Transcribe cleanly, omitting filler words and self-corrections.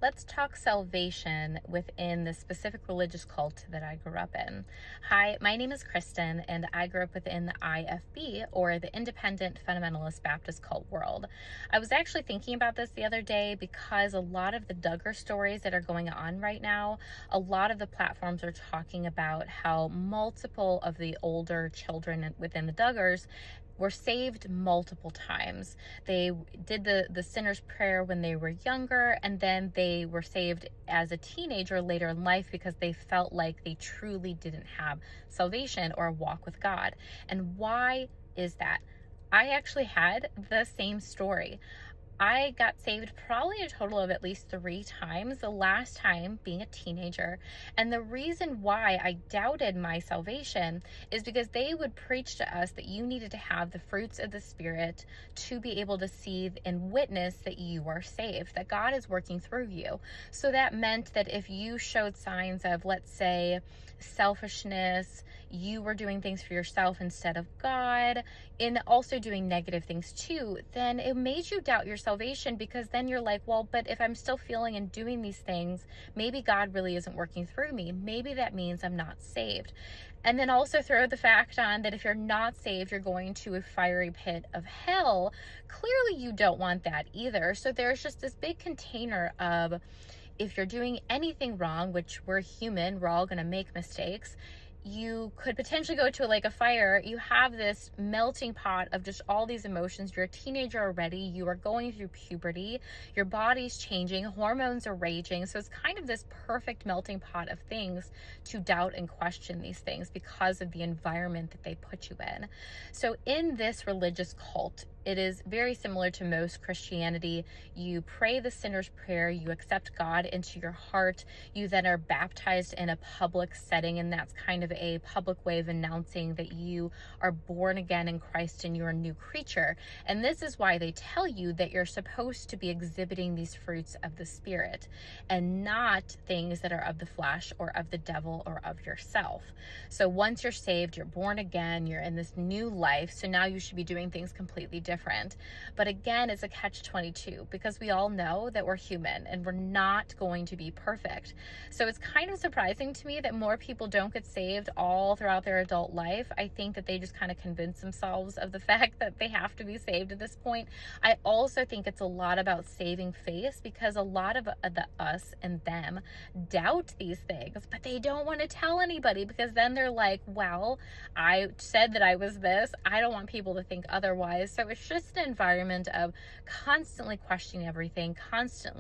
let's talk salvation within the specific religious cult that I grew up in. Hi, my name is Kristin, and I grew up within the IFB, or the Independent Fundamentalist Baptist Cult world. I was actually thinking about this the other day because a lot of the Duggar stories that are going on right now, a lot of the platforms are talking about how multiple of the older children within the Duggars were saved multiple times. They did the sinner's prayer when they were younger, and then they were saved as a teenager later in life because they felt like they truly didn't have salvation or a walk with God. And why is that? I actually had the same story. I got saved probably a total of at least 3 times, the last time being a teenager. And the reason why I doubted my salvation is because they would preach to us that you needed to have the fruits of the Spirit to be able to see and witness that you are saved, that God is working through you. So that meant that if you showed signs of, let's say, selfishness, you were doing things for yourself instead of God, and also doing negative things too, then it made you doubt your salvation, because then you're like, well, but if I'm still feeling and doing these things, maybe God really isn't working through me. Maybe that means I'm not saved. And then also throw the fact on that if you're not saved, you're going to a fiery pit of hell. Clearly you don't want that either. So there's just this big container of, if you're doing anything wrong, which we're human, we're all going to make mistakes, you could potentially go to a lake of fire. You have this melting pot of just all these emotions. You're a teenager already. You are going through puberty. Your body's changing. Hormones are raging. So it's kind of this perfect melting pot of things to doubt and question these things because of the environment that they put you in. So in this religious cult, it is very similar to most Christianity. You pray the sinner's prayer, you accept God into your heart, you then are baptized in a public setting, and that's kind of a public way of announcing that you are born again in Christ and you're a new creature. And this is why they tell you that you're supposed to be exhibiting these fruits of the Spirit and not things that are of the flesh or of the devil or of yourself. So once you're saved, you're born again, you're in this new life, so now you should be doing things completely different. But again, it's a catch-22 because we all know that we're human and we're not going to be perfect. So it's kind of surprising to me that more people don't get saved all throughout their adult life. I think that they just kind of convince themselves of the fact that they have to be saved at this point. I also think it's a lot about saving face, because a lot of the us and them doubt these things, but they don't want to tell anybody, because then they're like, well, I said that I was this, I don't want people to think otherwise. So it's just an environment of constantly questioning everything, constantly